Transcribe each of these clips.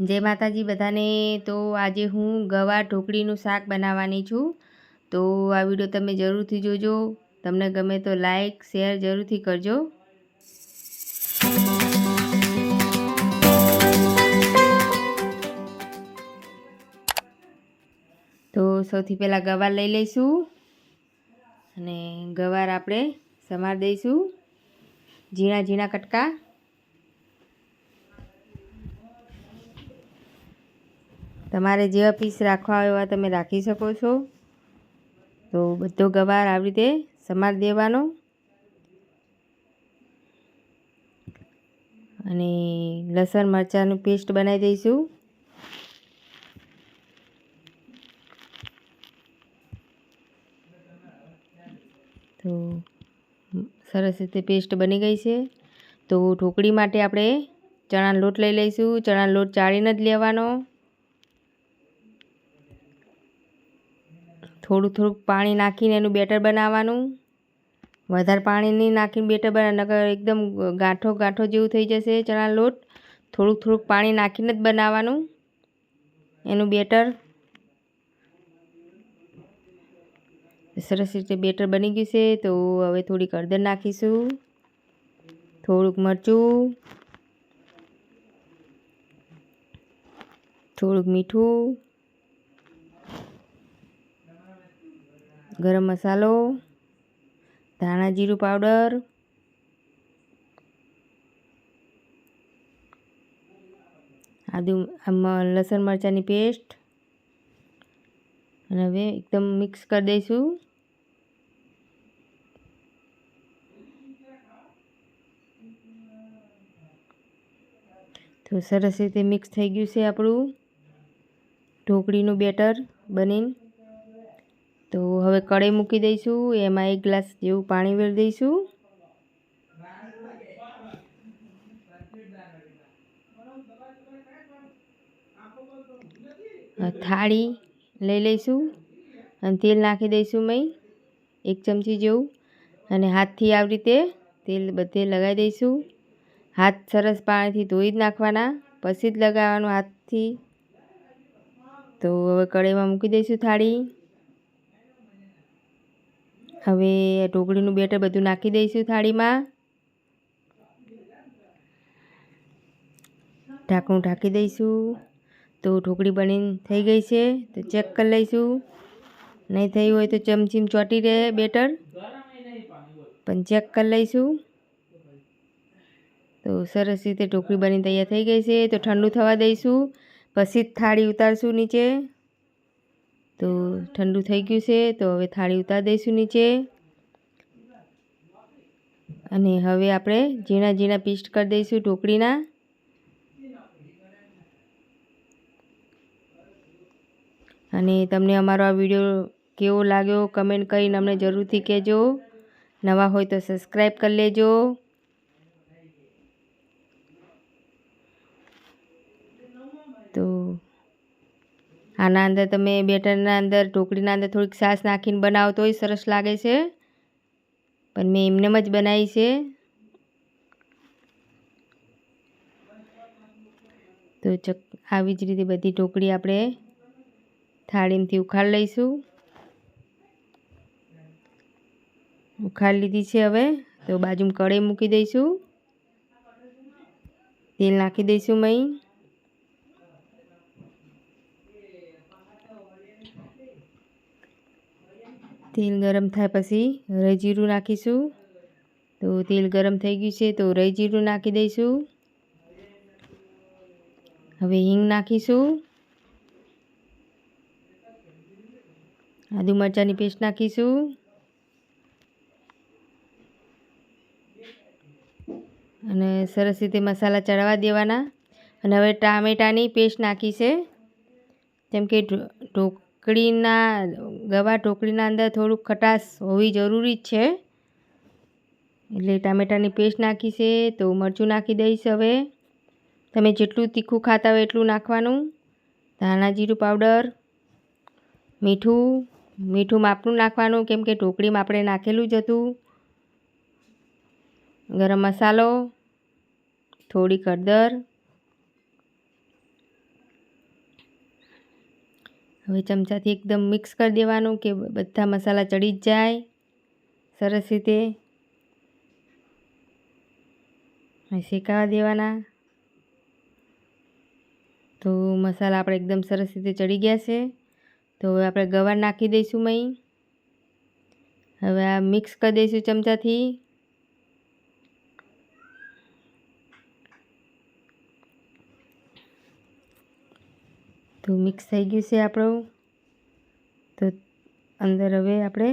જય માતાજી બધાને। તો આજે હું ગવાર ઢોકળીનું શાક બનાવવાની છું। તો આ વિડીયો તમે જરૂરથી જોજો। તમને ગમે તો લાઈક શેર જરૂરથી કરજો। તો સૌથી પહેલાં ગવાર લઈ લઈશું અને ગવાર આપણે સમારી દઈશું ઝીણા ઝીણા કટકા। તમારે જેવા પીસ રાખવા હોય એવા તમે રાખી શકો છો। તો બધો ગવાર આવી રીતે સમારી દેવાનો અને લસણ મરચાંનું પેસ્ટ બનાવી દઈશું। તો સરસ રીતે પેસ્ટ બની ગઈ છે। તો ઢોકળી માટે આપણે ચણાનો લોટ લઈ લઈશું। ચણાનો લોટ ચાળીને જ લેવાનો। થોડું થોડુંક પાણી નાખીને એનું બેટર બનાવવાનું। વધારે પાણી નહીં નાખીને બેટર બનાવ, નકર એકદમ ગાંઠો ગાંઠો જેવું થઈ જશે ચણાનો લોટ। થોડુંક થોડુંક પાણી નાખીને જ બનાવવાનું એનું બેટર। સરસ રીતે બેટર બની ગયું છે। તો હવે થોડીક હળદર નાખીશું, થોડુંક મરચું, થોડુંક મીઠું, ગરમ મસાલો, ધાણા જીરું પાવડર, આદુ લસણ મરચાંની પેસ્ટ અને હવે એકદમ મિક્સ કરી દઈશું। તો સરસ રીતે મિક્સ થઈ ગયું છે આપણું ઢોકળીનું બેટર બનીને। તો હવે કઢાઈ મૂકી દઈશું, એમાં 1 ગ્લાસ જેવું પાણી વેરી દઈશું। થાળી લઈ લઈશું અને તેલ નાખી દઈશું મય 1 ચમચી જેવું અને હાથથી આવી રીતે તેલ બધે લગાવી દઈશું। હાથ સરસ પાણીથી ધોઈ જ નાખવાના, પછી જ લગાવવાનું હાથથી। તો હવે કઢાઈમાં મૂકી દઈશું થાળી। હવે ઢોકળીનું બેટર બધું નાખી દઈશું થાળીમાં। ઢાંકણું ઢાંકી દઈશું। તો ઢોકળી બનીને થઈ ગઈ છે। તો ચેક કરી લઈશું, નહીં થઈ હોય તો ચમચીમાં ચોંટી રહે બેટર, પણ ચેક કરી લઈશું। તો સરસ રીતે ઢોકળી બની તૈયાર થઈ ગઈ છે। તો ઠંડુ થવા દઈશું, પછી જ થાળી ઉતારશું નીચે। તો ઠંડુ થઈ ગયું છે। તો હવે થાળી ઉતારી દઈશું નીચે અને હવે આપણે ઝીણા ઝીણા પીસ કરી દઈશું ઢોકળીના। અને તમને અમારો આ વિડીયો કેવો લાગ્યો કમેન્ટ કરીને અમને જરૂરથી કહેજો। નવા હોય તો સબસ્ક્રાઈબ કરી લેજો। તો આના અંદર તમે બેટરના અંદર ઢોકળીના અંદર થોડીક છાશ નાખીને બનાવો તોય સરસ લાગે છે, પણ મેં એમનેમ જ બનાવી છે। તો આવી જ રીતે બધી ઢોકળી આપણે થાળીમાંથી ઉખાડી લઈશું। ઉખાડી લીધી છે। હવે તો બાજુમાં કઢાઈ મૂકી દઈશું, તેલ નાખી દઈશું મય। તેલ ગરમ થાય પછી રાઈ જીરું નાખીશું। તો તેલ ગરમ થઈ ગયું છે। તો રાઈ જીરું નાખી દઈશું। હવે હિંગ નાખીશું, આદુ મરચાંની પેસ્ટ નાખીશું અને સરસ રીતે મસાલા ચડવા દેવાના। અને હવે ટામેટાની પેસ્ટ નાખી છે, કેમ કે ગવાર ઢોકળીના અંદર થોડુંક ખટાશ હોવી જરૂરી જ છે, એટલે ટામેટાની પેસ્ટ નાખી છે। તો મરચું નાખી દઈશ હવે, તમે જેટલું તીખું ખાતા હોય એટલું નાખવાનું। ધાણા જીરું પાવડર, મીઠું માપનું નાખવાનું, કેમ કે ઢોકળીમાં આપણે નાખેલું જ હતું। ગરમ મસાલો, થોડીક હળદર, હવે ચમચાથી એકદમ મિક્સ કરી દેવાનું કે બધા મસાલા ચડી જ જાય સરસ રીતે. શેકાવા દેવાના. તો મસાલા આપણે એકદમ સરસ રીતે ચડી ગયા છે. તો હવે આપણે ગવાર નાખી દઈશું મહીં. હવે આ મિક્સ કરી દઈશું ચમચાથી. તો મિક્સ થઈ ગયું છે આપણું. તો અંદર હવે આપણે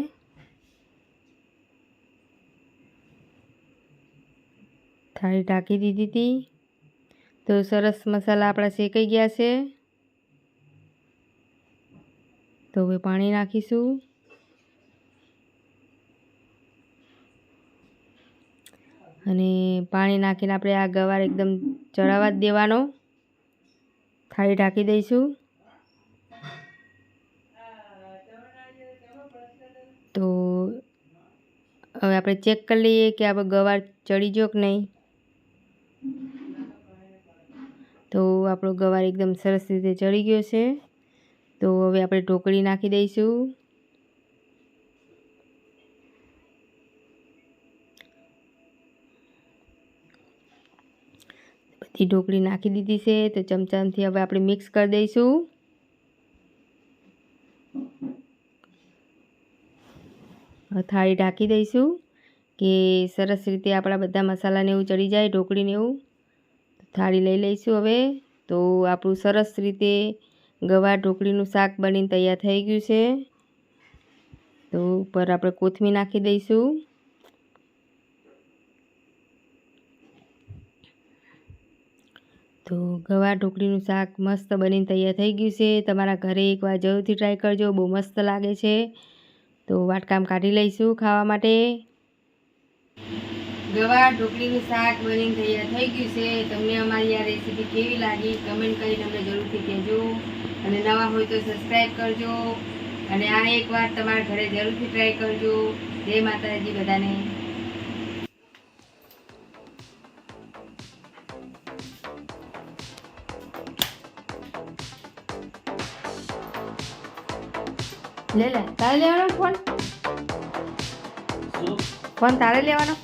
થાળી ઢાંકી દીધી હતી. તો સરસ મસાલા આપણા શેકાઈ ગયા છે. તો હવે પાણી નાખીશું. અને પાણી નાખીને આપણે આ ગવાર એકદમ ચડાવવા જ દેવાનો. થાળી ઢાંકી દઈશું. તો હવે આપણે ચેક કરી લઈએ કે આપણો ગવાર ચડી ગયો કે નહીં. તો આપણો ગવાર એકદમ સરસ રીતે ચડી ગયો છે. તો હવે આપણે ઢોકળી નાખી દઈશું. બધી ઢોકળી નાખી દીધી છે. તો ચમચાથી હવે આપણે મિક્સ કરી દઈશું. થાળી ઢાંકી દઈશું કે સરસ રીતે આપણા બધા મસાલાને એવું ચડી જાય, ઢોકળીને એવું. થાળી લઈ લઈશું હવે. તો આપણું સરસ રીતે ગવાર ઢોકળીનું શાક બનીને તૈયાર થઈ ગયું છે. તો ઉપર આપણે કોથમીર નાખી દઈશું. તો ગવાર ઢોકળીનું શાક મસ્ત બનીને તૈયાર થઈ ગયું છે. તમારા ઘરે એકવાર જરૂરથી ટ્રાય કરજો, બહુ મસ્ત લાગે છે. તો વાટકામાં કાઢી લઈશું ખાવા માટે. ગવાર ઢોકળીનું શાક બનીને તૈયાર થઈ ગયું છે. તમને અમારી આ રેસીપી કેવી લાગી કમેન્ટ કરીને અમને જરૂરથી કહેજો. અને નવા હોય તો સબસ્ક્રાઈબ કરજો. અને આ એકવાર તમારા ઘરે જરૂરથી ટ્રાય કરજો. જય માતાજી બધાને. લે તારે લેવાનો ફોન તારે લેવાનો.